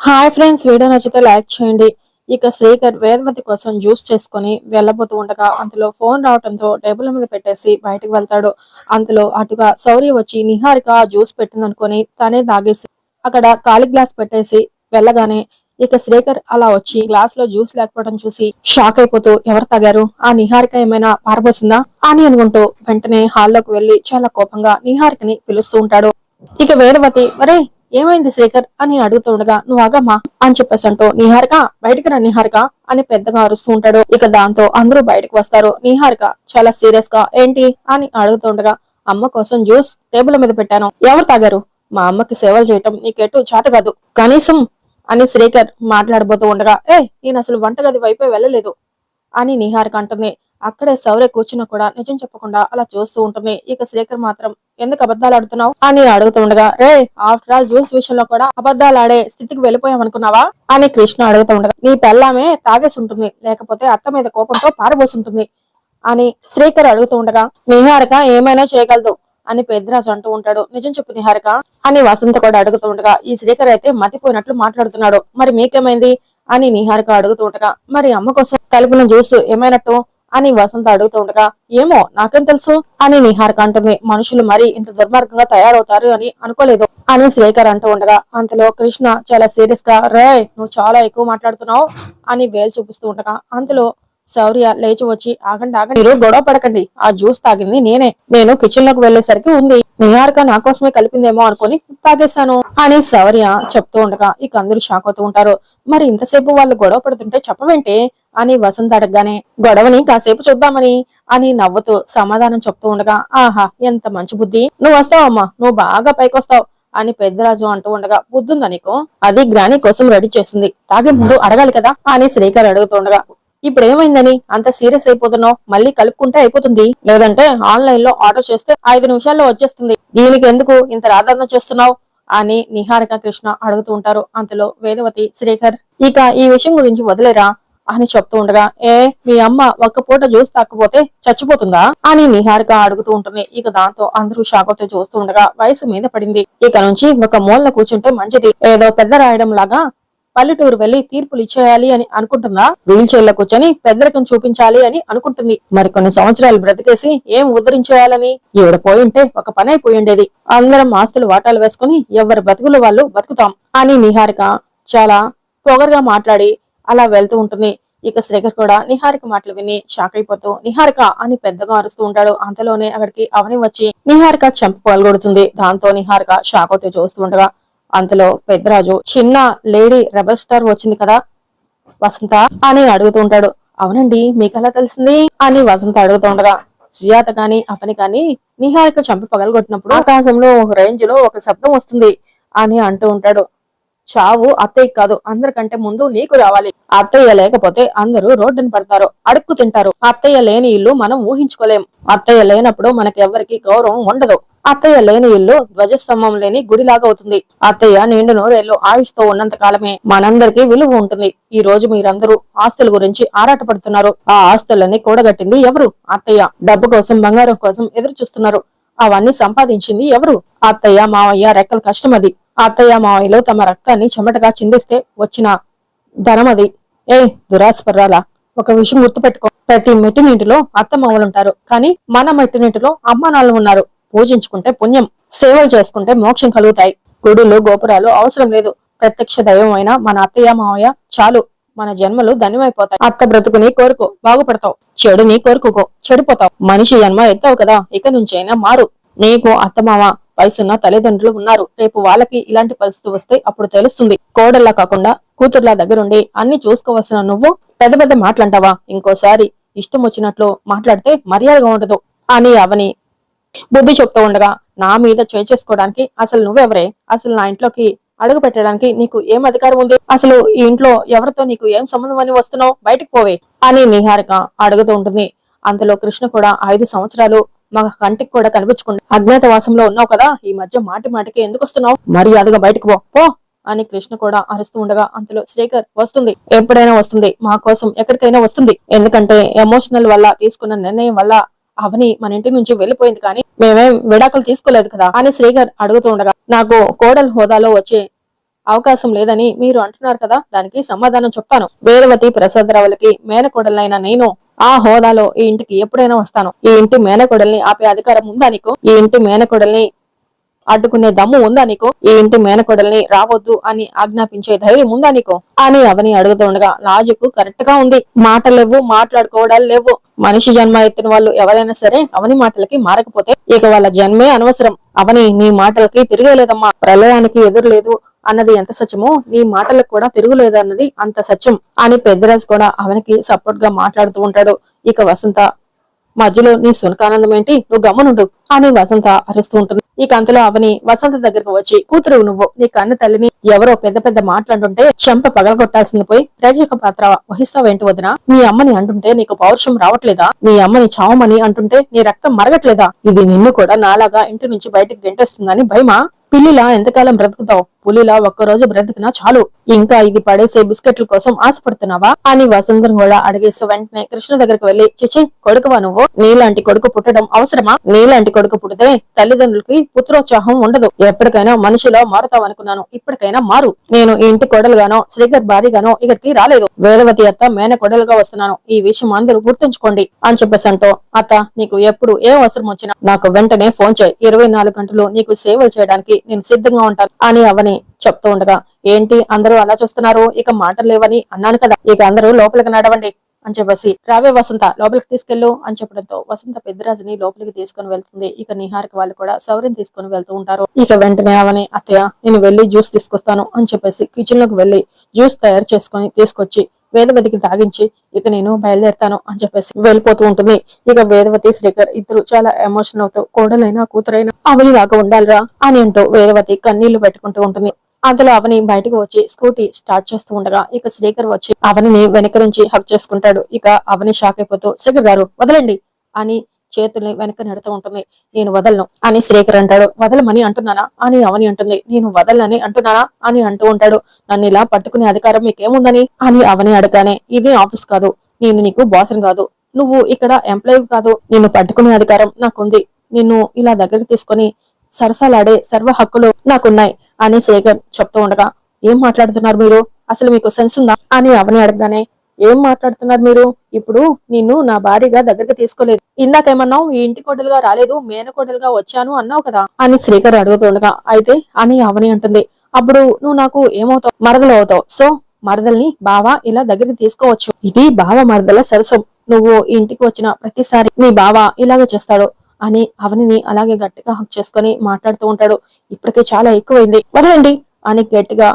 Hi friends, video నచ్చితే like చేయండి. ఇక శ్రీకర్ వేదవతి కోసం జ్యూస్ చేసుకుని వెళ్ళబోతూ ఉండగా అంతలో ఫోన్ రావడంతో టేబుల్ మీద పెట్టేసి బయటకు వెళ్తాడు. అంతలో అటుగా శౌర్య వచ్చి నిహారిక జ్యూస్ పెట్టిందనుకొని తనే తాగేసి అక్కడ ఖాళీ గ్లాస్ పెట్టేసి వెళ్ళగానే ఇక శ్రీకర్ అలా వచ్చి గ్లాస్ లో జ్యూస్ లేకపోవడం చూసి షాక్ అయిపోతూ ఎవరు తాగారు, ఆ నిహారిక ఏమైనా పారబోసిందా అని అనుకుంటూ వెంటనే హాల్లోకి వెళ్లి చాలా కోపంగా నిహారికని పిలుస్తూ ఉంటాడు. ఇక వేదవతి ఒరే ఏమైంది శేఖర్ అని అడుగుతుండగా నువ్వు ఆగమ్మా అని చెప్పేసి అంటూ నిహారిక బయటికి రా నిహారిక అని పెద్దగా అరుస్తూ ఉంటాడు. ఇక దాంతో అందరూ బయటకు వస్తారు. నిహారిక చాలా సీరియస్ గా ఏంటి అని అడుగుతుండగా అమ్మ కోసం జ్యూస్ టేబుల్ మీద పెట్టాను, ఎవరు తాగారు, మా అమ్మకి సేవలు చేయటం నీకెటు చేత కాదు కనీసం అని శ్రీకర్ మాట్లాడబోతూ ఉండగా నేను అసలు వంటగది వైపే వెళ్ళలేదు అని నిహారిక అంటుంది. అక్కడే శౌర్య కూర్చున్నా కూడా నిజం చెప్పకుండా అలా చూస్తూ ఉంటుంది. ఇక శ్రీకర్ మాత్రం ఎందుకు అబద్ధాలు ఆడుతున్నావు అని అడుగుతుండగా ఆఫ్టర్ ఆల్ జ్యూస్ విషయంలో కూడా అబద్ధాలు ఆడే స్థితికి వెళ్ళిపోయామనుకున్నావా అని కృష్ణ అడుగుతుండగా నీ పెళ్ళామే తాగేసి ఉంటుంది, లేకపోతే అత్త మీద కోపంతో పారబోసుంటుంది అని శ్రీకర్ అడుగుతూ ఉండగా నిహారిక ఏమైనా చేయగలదు అని పెద్దరాజు అంటూ ఉంటాడు. నిజం చెప్పు నిహారిక అని వసంత కూడా అడుగుతూ ఉండగా ఈ శ్రీకర్ అయితే మతిపోయినట్లు మాట్లాడుతున్నాడు, మరి మీకేమైంది అని నిహారిక అడుగుతూ ఉండగా మరి అమ్మ కోసం కలిపిన జ్యూస్ ఏమైనట్టు అని వసంత అడుగుతూ ఉండగా ఏమో నాకేం తెలుసు అని నిహారిక అంటుంది. మనుషులు మరి ఇంత దుర్మార్గంగా తయారవుతారు అని అనుకోలేదు అని శ్రీకర్ అంటూ ఉండగా అంతలో కృష్ణ చాలా సీరియస్ గా నువ్వు చాలా ఎక్కువ మాట్లాడుతున్నావు అని వేలు చూపిస్తూ ఉండగా అంతలో శౌర్య లేచి వచ్చి ఆగండి ఆగండి, మీరు గొడవ పడకండి, ఆ జ్యూస్ తాగింది నేను కిచెన్ లోకి వెళ్లేసరికి ఉంది, నిహారిక నా కోసమే కలిపిందేమో అనుకుని తాగేశాను అని శౌర్య చెప్తూ ఉండగా ఇక అందరూ షాక్ అవుతూ ఉంటారు. మరి ఇంతసేపు వాళ్ళు గొడవ పడుతుంటే చెప్పవేంటే అని వసంత అడగగానే గొడవని కాసేపు చూద్దామని అని నవ్వుతూ సమాధానం చెప్తూ ఉండగా ఆహా ఎంత మంచి బుద్ధి, నువ్వు వస్తావమ్మా, నువ్వు బాగా పైకొస్తావు అని పెద్దరాజు అంటూ ఉండగా బుద్ధుందా నీకు, అది గ్రాని కోసం రెడీ చేసింది, తాగే ముందు అడగాలి కదా అని శ్రీకర్ అడుగుతుండగా ఇప్పుడు ఏమైందని అంత సీరియస్ అయిపోతున్నావు, మళ్ళీ కలుపుకుంటే అయిపోతుంది, లేదంటే ఆన్లైన్ లో ఆర్డర్ చేస్తే 5 నిమిషాల్లో వచ్చేస్తుంది, దీనికి ఎందుకు ఇంత రాధారణ చేస్తున్నావు అని నిహారిక కృష్ణ అడుగుతూ ఉంటారు. అంతలో వేదవతి శ్రీకర్ ఇక ఈ విషయం గురించి వదిలేరా అని చెప్తూ ఉండగా మీ అమ్మ ఒక్క పూట జ్యూస్ తాకపోతే చచ్చిపోతుందా అని నిహారిక అడుగుతూ ఉంటుంది. ఇక దాంతో అందరూ షాకుతో చూస్తూ ఉండగా వయసు మీద పడింది, ఇక నుంచి ఒక మూలన కూర్చుంటే మంచిది, ఏదో పెద్ద రాయడం లాగా పల్లెటూరు వెళ్లి తీర్పులు ఇచ్చేయాలి అని అనుకుంటుందా, వీల్ చైర్ లో కూర్చొని పెద్దరికం చూపించాలి అని అనుకుంటుంది, మరికొన్ని సంవత్సరాలు బ్రతికేసి ఏం ఉద్ధరించేయాలని, ఈవిడ పోయింటే ఒక పని అయిపోయి ఉండేది, అందరం ఆస్తులు వాటాలు వేసుకుని ఎవరి బతుకులు వాళ్ళు బతుకుతాం అని నిహారిక చాలా పొగరుగా మాట్లాడి అలా వెళ్తూ ఉంటుంది. ఇక శ్రీకర్ కూడా నిహారిక మాటలు విని షాక్ అయిపోతూ నిహారిక అని పెద్దగా అరుస్తూ ఉంటాడు. అంతలోనే అక్కడికి అవని వచ్చి నిహారిక చెంప పగలగొడుతుంది. దాంతో నిహారిక షాక్ అవుతూ చూస్తూ ఉండగా అంతలో పెద్దరాజు చిన్న లేడీ రెబల్ స్టార్ వచ్చింది కదా వసంత అని అడుగుతూ ఉంటాడు. అవునండి, మీకు ఎలా తెలిసింది అని వసంత అడుగుతూ ఉండగా సుజాత గాని అవని గాని నిహారిక చంప పగలగొట్టినప్పుడు ఆకాశంలో ఒక రేంజ్ లో ఒక శబ్దం వస్తుంది అని అంటూ ఉంటాడు. చావు అత్తయ్య కాదు, అందరికంటే ముందు నీకు రావాలి, అత్తయ్య లేకపోతే అందరూ రోడ్డున పడతారు, అడుక్కు తింటారు, అత్తయ్య లేని ఇల్లు మనం ఊహించుకోలేం, అత్తయ్య లేనప్పుడు మనకెవ్వరికి గౌరవం ఉండదు, అత్తయ్య లేని ఇల్లు ధ్వజస్తంభం లేని గుడిలాగా అవుతుంది, అత్తయ్య నిండు నూరేళ్లు ఆయుష్తో ఉన్నంత కాలమే మనందరికీ విలువ ఉంటుంది, ఈ రోజు మీరందరూ ఆస్తుల గురించి ఆరాటపడుతున్నారు, ఆ ఆస్తులన్నీ కూడగట్టింది ఎవరు, అత్తయ్య, డబ్బు కోసం బంగారం కోసం ఎదురు చూస్తున్నారు, అవన్నీ సంపాదించింది ఎవరు, అత్తయ్య మావయ్య రెక్కల కష్టం అది, అత్తయ్య మావయ్యలో తమ రక్తాన్ని చెమటగా చిందిస్తే వచ్చిన ధనం అది. దురాస్పర్రాలా, ఒక విషయం గుర్తుపెట్టుకో, ప్రతి మెట్టినింటిలో అత్త మామలుంటారు, కానీ మన మెట్టినింటిలో అమ్మ నాన్నలు ఉన్నారు, పూజించుకుంటే పుణ్యం, సేవలు చేసుకుంటే మోక్షం కలుగుతాయి, గుడులు గోపురాలు అవసరం లేదు, ప్రత్యక్ష దైవం అయిన మన అత్తయ్య మావయ్య చాలు, మన జన్మలు ధన్యమైపోతాయి, అత్త బ్రతుకుని కోరుకో బాగుపడతావు, చెడుని కోరుకోకో చెడిపోతావు, మనిషి జన్మ ఎత్తావు కదా, ఇక నుంచైనా మారు, నీకు అత్తమామ వయసున్న తల్లిదండ్రులు ఉన్నారు, రేపు వాళ్ళకి ఇలాంటి పరిస్థితి వస్తే అప్పుడు తెలుస్తుంది, కోడల్లా కాకుండా కూతుర్లా దగ్గరుండి అన్ని చూసుకోవాల్సిన నువ్వు పెద్ద పెద్ద మాటలంటావా, ఇంకోసారి ఇష్టం వచ్చినట్లు మాట్లాడితే మర్యాదగా ఉండదు అని అవని బుద్ధి చెప్తూ ఉండగా నా మీద చేసుకోవడానికి అసలు నువ్వెవరే, అసలు నా ఇంట్లోకి అడుగు పెట్టడానికి నీకు ఏం అధికారం ఉంది, అసలు ఈ ఇంట్లో ఎవరితో నీకు ఏం సంబంధం అని వస్తున్నావు, బయటకు పోవే అని నిహారిక అడుగుతూ ఉంటుంది. అంతలో కృష్ణ కూడా 5 సంవత్సరాలు మా కంటికి కూడా కనిపించకుండా అజ్ఞాతవాసంలో ఉన్నావు కదా, ఈ మధ్య మాటి మాటికి ఎందుకు వస్తున్నావు, మర్యాదగా బయటకు పో అని కృష్ణ కూడా అరుస్తూ ఉండగా అంతలో శ్రీకర్ వస్తుంది, ఎప్పుడైనా వస్తుంది, మా కోసం ఎక్కడికైనా వస్తుంది, ఎందుకంటే ఎమోషనల్ వల్ల తీసుకున్న నిర్ణయం వల్ల అవని మన ఇంటి నుంచి వెళ్లిపోయింది, కానీ మేమేం విడాకులు తీసుకోలేదు కదా అని శ్రీకర్ అడుగుతూ ఉండగా నాకు కోడల్ హోదాలో వచ్చే అవకాశం లేదని మీరు అంటున్నారు కదా, దానికి సమాధానం చెప్తాను. వేదవతి ప్రసాదరావులకి మేనకోడలైన నేను ఆ హోదాలో ఈ ఇంటికి ఎప్పుడైనా వస్తాను. ఈ ఇంటి మేనకోడల్ని ఆపే అధికారం ఉందా నీకు? ఈ ఇంటి మేనకోడల్ని అడ్డుకునే దమ్ము ఉందా నీకు? ఈ ఇంటి మేనకోడల్ని రావద్దు అని ఆజ్ఞాపించే ధైర్యం ఉందా నీకు అని అవని అడుగుతుండగా, లాజిక్ కరెక్ట్ గా ఉంది. మాటలేవు, మాట్లాడుకోవడాలు లేవు. మనిషి జన్మ ఎత్తిన వాళ్ళు ఎవరైనా సరే అవని మాటలకి మారకపోతే ఇక వాళ్ళ జన్మే అనవసరం. అవని నీ మాటలకి తిరగలేదమ్మా. ప్రళయానికి ఎదురు లేదు అన్నది ఎంత సత్యమో నీ మాటలకు కూడా తిరుగులేదు అన్నది అంత సత్యం అని పెద్దరాజు కూడా అవనికి సపోర్ట్ గా మాట్లాడుతూ ఉంటాడు. ఇక వసంత మధ్యలో నీ సునకానందం ఏంటి, నువ్వు గమ్మునుండు అని వసంత అరుస్తూ ఉంటుంది. ఈ కంతలో అవని వసంత దగ్గరకు వచ్చి, కూతురు నువ్వు నీ కన్న తల్లిని ఎవరో పెద్ద పెద్ద మాట్లాడుంటే చెంప పగలగొట్టాల్సింది పోయి ప్రేక్షక పాత్ర వహిస్తావేంటి వదినా? మీ అమ్మని అంటుంటే నీకు పౌరుషం రావట్లేదా? మీ అమ్మని చావమని అంటుంటే నీ రక్తం మరగట్లేదా? ఇది నిన్ను కూడా నాలాగా ఇంటి నుంచి బయటికి గెంటేస్తుందని భయమా? పిల్లిలా ఎంతకాలం బ్రతుకుతావు? పులిలా ఒక్కరోజు బ్రతికినా చాలు. ఇంకా ఇది పడేసే బిస్కెట్ల కోసం ఆశపడుతున్నావా అని వసుంధర కూడా అడిగేసి వెంటనే కృష్ణ దగ్గరికి వెళ్లి, చిచి కొడుకువా నువ్వు? నీలాంటి కొడుకు పుట్టడం అవసరమా? నీలాంటి కొడుకు పుడితే తల్లిదండ్రులకి పుత్రోత్సాహం ఉండదు. ఎప్పటికైనా మనిషిలో మారుతావనుకున్నాను, ఇప్పటికైనా మారు. నేను ఈ ఇంటి కొడలుగానో శ్రీకర్ భారీగానో ఇక్కడికి రాలేదు. వేదవతి అత్త మేన కొడలుగా వస్తున్నాను. ఈ విషయం అందరూ గుర్తుంచుకోండి అని చెప్పేసి అంటూ, అత్త నీకు ఎప్పుడు ఏ అవసరం వచ్చినా నాకు వెంటనే ఫోన్ చేయి. 24 గంటలు నీకు సేవలు చేయడానికి నేను సిద్ధంగా ఉంటాను అని అవని చెప్తూ ఉండగా, ఏంటి అందరూ అలా చూస్తున్నారు, ఇక మాటలు లేవని అన్నాను కదా, ఇక అందరూ లోపలికి నడవండి అని చెప్పేసి, రావే వసంత లోపలికి తీసుకెళ్ళు అని చెప్పడంతో వసంత పెద్దరాజుని లోపలికి తీసుకుని వెళ్తుంది. ఇక నిహారిక వాళ్ళు కూడా సౌర్యం తీసుకుని వెళ్తూ ఉంటారు. ఇక వెంటనే అవని, అత్తయ్య నేను వెళ్లి జ్యూస్ తీసుకొస్తాను అని చెప్పేసి కిచెన్ లోకి వెళ్లి జ్యూస్ తయారు చేసుకుని తీసుకొచ్చి వేదవతికి తాగించి ఇక నేను బయలుదేరుతాను అని చెప్పేసి వెళ్ళిపోతూ ఉంటుంది. ఇక వేదవతి శ్రీకర్ ఇద్దరు చాలా ఎమోషన్ అవుతూ, కోడలైనా కూతురైనా అవని లాగా ఉండాలిరా అని అంటూ వేదవతి కన్నీళ్లు పెట్టుకుంటూ ఉంటుంది. అందులో అవని బయటకు వచ్చి స్కూటీ స్టార్ట్ చేస్తూ ఉండగా ఇక శ్రీకర్ వచ్చి అవనిని వెనక నుంచి హక్ చేసుకుంటాడు. ఇక అవని షాక్ అయిపోతూ, శ్రీకర్ గారు వదలండి అని చేతుల్ని వెనక నెడుతూ ఉంటుంది. నేను వదలను అని శ్రీకర్ అంటాడు. వదలమని అంటున్నానా అని అవని అంటుంది. నేను వదలని అంటున్నానా అని అంటూ ఉంటాడు. నన్ను ఇలా పట్టుకునే అధికారం మీకేముందని అని అవని అడగానే, ఇదే ఆఫీస్ కాదు, నేను నీకు బాసం కాదు, నువ్వు ఇక్కడ ఎంప్లాయీ కాదు, నిన్ను పట్టుకునే అధికారం నాకుంది. నిన్ను ఇలా దగ్గరికి తీసుకుని సరసాలాడే సర్వ హక్కులు నాకున్నాయి అని శేఖర్ చెప్తూ ఉండగా, ఏం మాట్లాడుతున్నారు మీరు, అసలు మీకు సెన్స్ ఉందా అని అవని అడగగానే, ఏం మాట్లాడుతున్నారు మీరు, ఇప్పుడు నిన్ను నా భార్యగా దగ్గరికి తీసుకోలేదు, ఇందాకేమన్నావు ఈ ఇంటి కోడలుగా రాలేదు మేనకోడలుగా వచ్చాను అన్నావు కదా అని శ్రీకర్ అడుగుతుండగా, అయితే అని అవని అంటుంది, అప్పుడు నువ్వు నాకు ఏమవుతావు, మరదలు అవుతావు. సో మరదల్ని బావ ఇలా దగ్గరికి తీసుకోవచ్చు, ఇది బావ మరదల సరసం, నువ్వు ఈ ఇంటికి వచ్చిన ప్రతిసారి మీ బావ ఇలాగే చేస్తాడు అని అవనిని అలాగే గట్టిగా హక్ చేసుకుని మాట్లాడుతూ ఉంటాడు. ఇప్పటికే చాలా ఎక్కువైంది, వదలండి అని గట్టిగా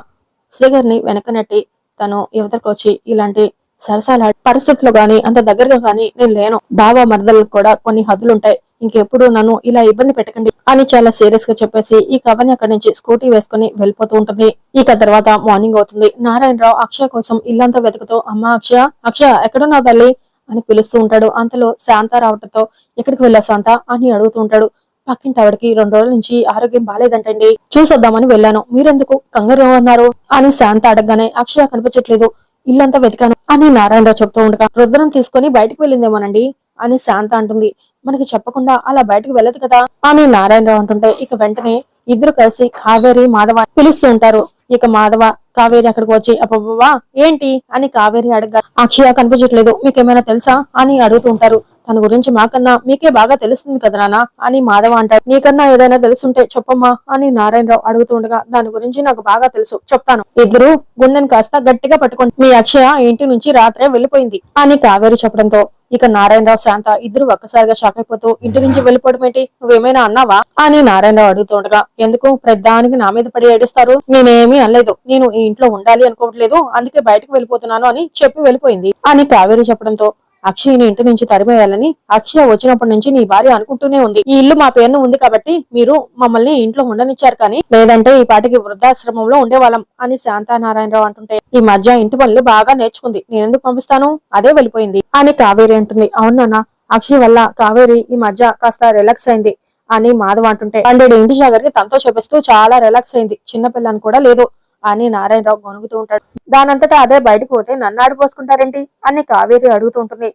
శ్రీగర్ని వెనక నెట్టి తను యువతకు వచ్చి, ఇలాంటి సరసాల పరిస్థితుల్లో గాని అంత దగ్గరగా గాని నేను లేను, బావ మరదలకు కూడా కొన్ని హద్దులుంటాయి, ఇంకెప్పుడు నన్ను ఇలా ఇబ్బంది పెట్టకండి అని చాలా సీరియస్ గా చెప్పేసి ఈ కవని అక్కడి నుంచి స్కూటీ వేసుకుని వెళ్ళిపోతూ ఉంటుంది. ఇక తర్వాత మార్నింగ్ అవుతుంది. నారాయణరావు అక్షయ కోసం ఇల్లంతా వెతుకుతూ, అమ్మా అక్షయ, అక్షయ ఎక్కడున్నావు తల్లి అని పిలుస్తూ ఉంటాడు. అంతలో శాంత రావటంతో, ఎక్కడికి వెళ్ళా శాంత అని అడుగుతూ ఉంటాడు. పక్కింటి ఆవిడకి 2 రోజుల నుంచి ఆరోగ్యం బాలేదంటండి, చూసొద్దామని వెళ్ళాను, మీరెందుకు కంగారు ఏమన్నారు అని శాంత అడగగానే, అక్షయ కనిపించట్లేదు, ఇల్లంతా వెతికాను అని నారాయణరావు చెప్తూ ఉండగా, రుద్రం తీసుకుని బయటకు వెళ్ళిందేమోనండి అని శాంత అంటుంది. మనకి చెప్పకుండా అలా బయటకు వెళ్ళదు కదా అని నారాయణరావు అంటుంటే, ఇక వెంటనే ఇద్దరు కలిసి కావేరి మాధవ పిలుస్తూ ఉంటారు. ఇక మాధవ కావేరి అక్కడికి వచ్చి, అబ్బబ్బా ఏంటి అని కావేరి అడగగా, అక్షయ కనిపించట్లేదు, మీకేమైనా తెలుసా అని అడుగుతూ ఉంటారు. తన గురించి మాకన్నా మీకే బాగా తెలుస్తుంది కదా నాన్న అని మాధవ అంటాడు. నీకన్నా ఏదైనా తెలుసుంటే చెప్పమ్మా అని నారాయణరావు అడుగుతూ ఉండగా, దాని గురించి నాకు బాగా తెలుసు, చెప్తాను, ఇద్దరు గుండెని కాస్త గట్టిగా పట్టుకోండి, మీ అక్షయ ఇంటి నుంచి రాత్రే వెళ్లిపోయింది అని కావేరి చెప్పడంతో ఇక నారాయణరావు శాంత ఇద్దరు ఒక్కసారిగా షాక్ అయిపోతూ, ఇంటి నుంచి వెళ్ళిపోవడం ఏంటి, నువ్వేమైనా అన్నావా అని నారాయణరావు అడుగుతుండగా, ఎందుకు ప్రతిదానికి నా మీద పడి ఏడుస్తారు, నేనేమీ అనలేదు, నేను ఈ ఇంట్లో ఉండాలి అనుకోవట్లేదు, అందుకే బయటకు వెళ్ళిపోతున్నాను అని చెప్పి వెళ్ళిపోయింది అని కావేరి చెప్పడంతో, అక్షయ్ని ఇంటి నుంచి తరిమేయాలని అక్షయ వచ్చినప్పటి నుంచి నీ భార్య అనుకుంటూనే ఉంది, ఈ ఇల్లు మా పేరును ఉంది కాబట్టి మీరు మమ్మల్ని ఇంట్లో ఉండనిచ్చారు, కానీ లేదంటే ఈ పాటికి వృద్ధాశ్రమంలో ఉండేవాళ్ళం అని శాంతానారాయణరావు అంటుంటే, ఈ మధ్య ఇంటి పనులు బాగా నేర్చుకుంది, నేనెందుకు పంపిస్తాను, అదే వెళ్ళిపోయింది అని కావేరి అంటుంది. అవునన్నా, అక్షయ్ వల్ల కావేరి ఈ మధ్య కాస్త రిలాక్స్ అయింది అని మాధవ అంటుంటే, 100 ఇంటి జాగరికి తనతో చెప్పిస్తూ చాలా రిలాక్స్ అయింది, చిన్నపిల్లని కూడా లేదు అని నారాయణరావు గొనుగుతూ ఉంటాడు. దానంతటా అదే బయటకు పోతే నన్ను ఆడిపోసుకుంటారేంటి అని కావేరి అడుగుతూ ఉంటుంది.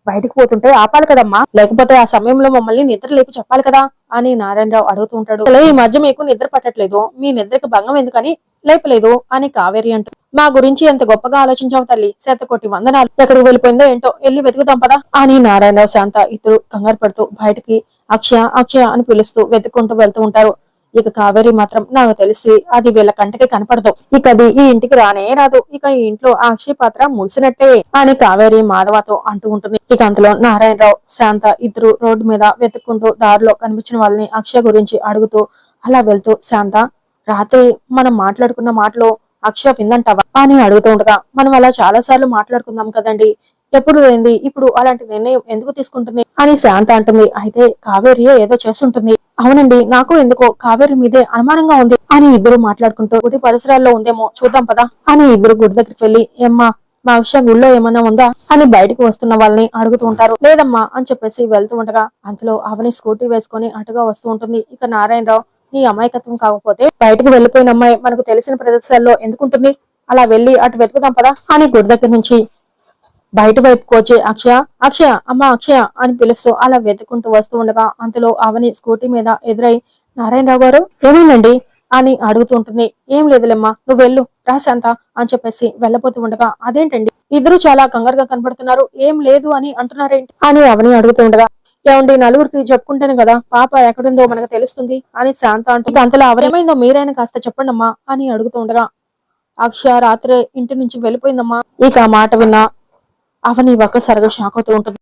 బయటకు పోతుంటే ఆపాలి కదమ్మా, లేకపోతే ఆ సమయంలో మమ్మల్ని నిద్ర లేపి చెప్పాలి కదా అని నారాయణరావు అడుగుతూ ఉంటాడు. అసలు ఈ మధ్య మీకు నిద్ర పట్టట్లేదు, మీ నిద్రకి భంగం ఎందుకని లేపలేదు అని కావేరి అంటూ, మా గురించి ఎంత గొప్పగా ఆలోచించావు తల్లి, శతకోటి వందనాలు, ఎక్కడికి వెళ్ళిపోయిందో ఏంటో, వెళ్ళి వెతుకుతాం పదా అని నారాయణరావు శాంత ఇద్దరు కంగారు పడుతూ బయటికి అక్షయ అక్షయ అని పిలుస్తూ వెతుక్కుంటూ వెళ్తూ ఉంటారు. ఇక కావేరి మాత్రం నాకు తెలిసి అది వీళ్ళ కంటికి కనపడదు, ఇక అది ఈ ఇంటికి రానే రాదు, ఇక ఈ ఇంట్లో ఆ అక్షయ పాత్ర ముగిసినట్టే అని కావేరి మాధవతో అంటూ ఉంటుంది. ఇక అంతలో నారాయణరావు శాంత ఇద్దరు రోడ్డు మీద వెతుక్కుంటూ దారిలో కనిపించిన వాళ్ళని అక్షయ గురించి అడుగుతూ అలా వెళ్తూ, శాంత రాత్రి మనం మాట్లాడుకున్న మాటలో అక్షయ విందంటావా అని అడుగుతూ ఉండగా, మనం అలా చాలా సార్లు మాట్లాడుకుందాం కదండి, ఎప్పుడు లేంది ఇప్పుడు అలాంటి నిర్ణయం ఎందుకు తీసుకుంటుంది అని శాంత అంటుంది. అయితే కావేరియే ఏదో చేస్తుంటుంది. అవునండి, నాకు ఎందుకో కావేరి మీదే అనుమానంగా ఉంది అని ఇద్దరు మాట్లాడుకుంటూ గుడి పరిసరాల్లో ఉందేమో చూద్దాం పదా అని ఇద్దరు గుడి దగ్గరికి వెళ్లి, ఏమ్మా మా విషయం గుళ్ళో ఏమన్నా ఉందా అని బయటకు వస్తున్న వాళ్ళని అడుగుతూ ఉంటారు. లేదమ్మా అని చెప్పేసి వెళ్తూ ఉండగా అంతలో అవని స్కూటీ వేసుకొని అటుగా వస్తూ ఉంటుంది. ఇక నారాయణరావు, నీ అమాయకత్వం కాకపోతే బయటకు వెళ్లిపోయిన అమ్మాయి మనకు తెలిసిన ప్రదేశాల్లో ఎందుకుంటుంది, అలా వెళ్లి అటు వెతుకుదాం పదా అని గుడి దగ్గర నుంచి బయట వైపుకు వచ్చి అక్షయ అక్షయ అమ్మ అక్షయ అని పిలుస్తూ అలా వెతుకుంటూ వస్తూ ఉండగా అంతలో అవని స్కూటీ మీద ఎదురై, నారాయణరావు గారు ఏమైందండి అని అడుగుతుంటుంది. ఏం లేదులేమ్మా, నువ్వు వెళ్ళు రాశాంత అని చెప్పేసి వెళ్ళబోతూ ఉండగా, అదేంటండి ఇద్దరు చాలా కంగారుగా కనబడుతున్నారు, ఏం లేదు అని అంటున్నారేంటి అని అవని అడుగుతూ ఉండగా, ఏమండి నలుగురికి చెప్పుకుంటేనే కదా పాప ఎక్కడుందో మనకు తెలుస్తుంది అని శాంత అంటుంది. అంతలో అవని ఏమైందో మీరైనా కాస్త చెప్పండమ్మా అని అడుగుతూ ఉండగా, అక్షయ రాత్రే ఇంటి నుంచి వెళ్ళిపోయిందమ్మా. ఇక ఆ మాట విన్నా అవని ఒక్కసారిగా షాక్ అవుతూ ఉంటుంది.